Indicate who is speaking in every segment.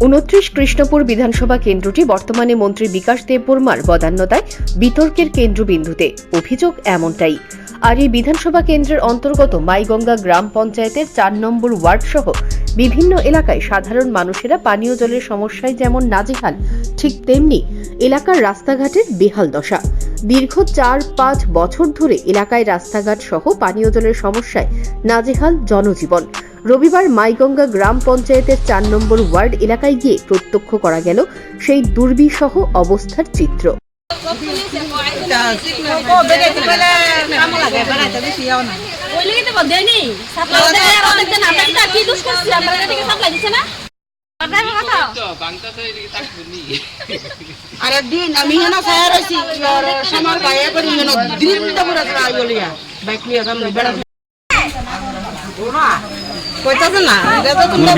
Speaker 1: 29 কৃষ্ণপুর বিধানসভা কেন্দ্রটি বর্তমানে মন্ত্রী বিকাশ দেববর্মার বদান্যতায় বিতর্কের কেন্দ্রবিন্দুতে। অভিযোগ এমনটাই। আর এই বিধানসভা কেন্দ্রের অন্তর্গত মাইগঙ্গা গ্রাম পঞ্চায়েতের 4 নম্বর ওয়ার্ড সহ বিভিন্ন এলাকায় সাধারণ মানুষেরা পানীয় জলের সমস্যায় যেমন নাজেহাল, ঠিক তেমনি এলাকার রাস্তাঘাটের বেহাল দশা। দীর্ঘ 4-5 বছর ধরে এলাকায় রাস্তাঘাট সহ পানীয় জলের সমস্যায় নাজেহাল জনজীবন। রবিবার মাইগঙ্গা গ্রাম পঞ্চায়েতের 4 নম্বর ওয়ার্ড এলাকায় গিয়ে প্রত্যক্ষ করা গেল সেই দুর্বিষহ অবস্থার চিত্র।
Speaker 2: কইতাছে না এটা তো তোমরা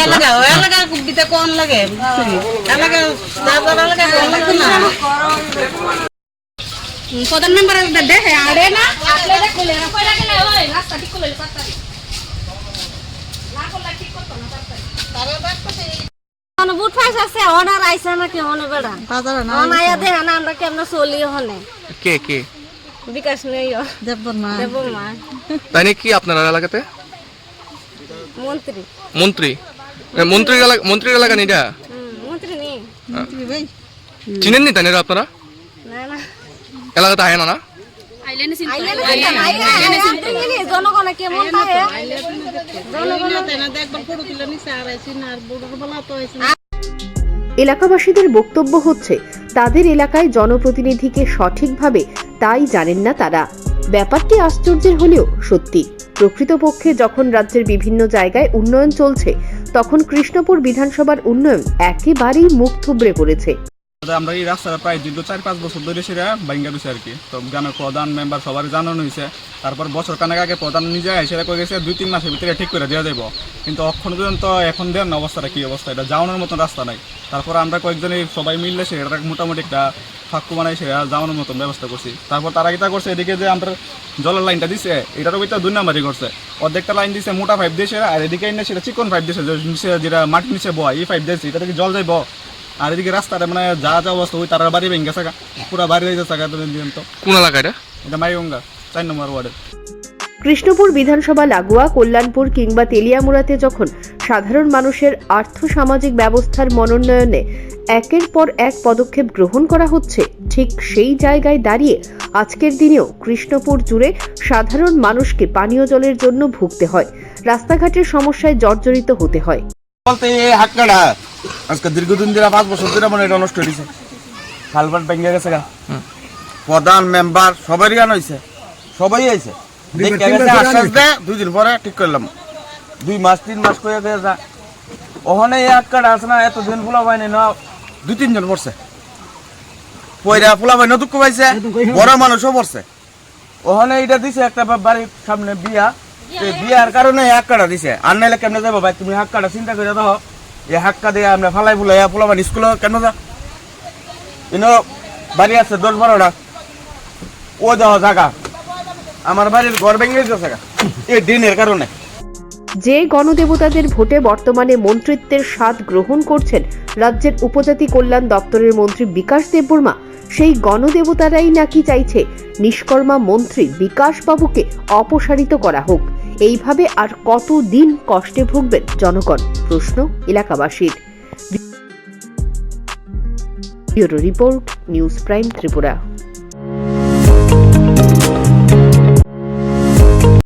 Speaker 2: এলাকা এলাকা কুবিতে কোন লাগে এলাকা দাদা এলাকা কোন লাগে না প্রধান মেম্বার দেখে আরে না আপনারা কইলে না কইরা গেলে ওই রাস্তা ঠিক করলে পারতারি না করলে ঠিক করতে না পারতারি তারে দেখতে কোন বুট ফাইস আছে অর্ডার আইছে না কি মনে বেড়া বাজার না আয়া দেখে না আমরা কেমন চলি হনে
Speaker 3: কে
Speaker 2: বিকাশ নেই দেববর্মা
Speaker 3: তাই নাকি আপনার এলাকাতে মন্ত্রীর এলাকা নিটা চিনেন নি তাই আপনারা এলাকাতে আয় না
Speaker 1: এলাকাবাসীদের বক্তব্য হচ্ছে তাদের এলাকায় জনপ্রতিনিধিকে সঠিকভাবে তাই জানেন না তারা। ব্যাপারটি আশ্চর্যের হলেও সত্যি। প্রকৃতপক্ষে যখন রাজ্যের বিভিন্ন জায়গায় উন্নয়ন চলছে তখন কৃষ্ণপুর বিধানসভার উন্নয়ন একেবারেই মুখ থুবড়ে পড়েছে।
Speaker 4: আমরা এই রাস্তাটা প্রায় দীর্ঘ 4-5 বছর ধরে সেটা ভাঙ্গা দিচ্ছে আর কি। তো গ্রামের প্রধান মেম্বার সবার জানানো হয়েছে। তারপর বছর কানেক আগে প্রধান নিজে সেটা করে গেছে 2-3 মাসের ভিতরে ঠিক করে দেওয়া যাবো, কিন্তু অক্ষণ পর্যন্ত এখন দেন অবস্থাটা কি অবস্থা, এটা যাওয়ানোর মতন রাস্তা নাই। তারপর আমরা কয়েকজনই সবাই মিললে সেটা মোটামুটি একটা ফাঁকু বানাই সেটা যাওয়ানোর মতন ব্যবস্থা করছি। তারপর তারা কিতা করছে, এদিকে যে আমরা জলের লাইনটা দিছে এটারও ভিতরে 2 নাম্বারই করছে। অর্ধেকটা লাইন দিছে মোটা পাইপ দিয়েছে, আর এদিকে এনে সেটা চিকন পাইপ দিয়েছে, যেটা মাটির নিচে বয় এই পাইপ দিয়েছে, এটা থেকে জল যাইব। আর এদিকে রাস্তাটা মানে যা অবস্থা ওই তার বাড়ি ভেঙে গেছে, পুরা বাড়ি হয়ে গেছে।
Speaker 3: কোন এলাকা
Speaker 4: এটা মাইগঙ্গা 4 নম্বর ওয়ার্ডে।
Speaker 1: কৃষ্ণপুর বিধানসভা লাগোয়া কল্যাণপুর কিংবা তেলিয়ামুড়াতে যখন সাধারণ মানুষের আর্থ-সামাজিক ব্যবস্থার মনোন্নয়নে একের পর এক পদক্ষেপ গ্রহণ করা হচ্ছে, ঠিক সেই জায়গায় দাঁড়িয়ে আজকের দিনেও কৃষ্ণপুর জুড়ে সাধারণ মানুষকে পানীয় জলের জন্য ভুগতে হয়, রাস্তাঘাটের সমস্যায় জর্জরিত হতে হয়।
Speaker 5: বলতে এই হাক্কাটা আজকে দীর্ঘদিন ধরে 5 বছর ধরে মনে এটা নষ্ট হয়েছে, খালবাট ভেঙে গেছে। প্রধান মেম্বার সবারই আন হয়েছে, সবাই আইছে আশ্বাস দেয় 2 দিন পরে ঠিক করলাম, 2 মাস 3 মাস করে দিয়ে যা। ওখানে এই হাক্কাটা আছে না, এতদিন ফুলা পায়নি না, 2-3 জন পড়ছে পয়রা ফুলা পাই না, দুঃখ পাইছে, বড় মানুষও পড়ছে। ওখানে এটা দিছে একটা বাড়ির সামনে বিয়া, বিয়ার কারণে হাক্কাটা দিছে। আর নাইলে কেমনে যাবো ভাই, তুমি হাক্কাটা চিন্তা করে দাও, এই হাক্কা দিয়ে আমরা ফালাই ফুলাই ফুলাবান স্কুলে কেন যা, ইনো বাড়ি আছে 10-12টা, ও যাওয়া জায়গা আমার বাড়ির ঘর ভেঙে গেছে এই দিনের কারণে।
Speaker 1: যে গণদেবতাদের ভোটে বর্তমানে মন্ত্রিত্বের স্বাদ গ্রহণ করছেন রাজ্যের উপজাতি কল্যাণ দপ্তরের মন্ত্রী বিকাশ দেববর্মা, সেই গণদেবতারাই নাকি চাইছে নিষ্কর্মা মন্ত্রী বিকাশ বাবুকে অপসারিত করা হোক। এইভাবে আর কতদিন কষ্টে ভুগবেন জনগণ, প্রশ্ন এলাকাবাসীর। Bureau report, news prime Tripura.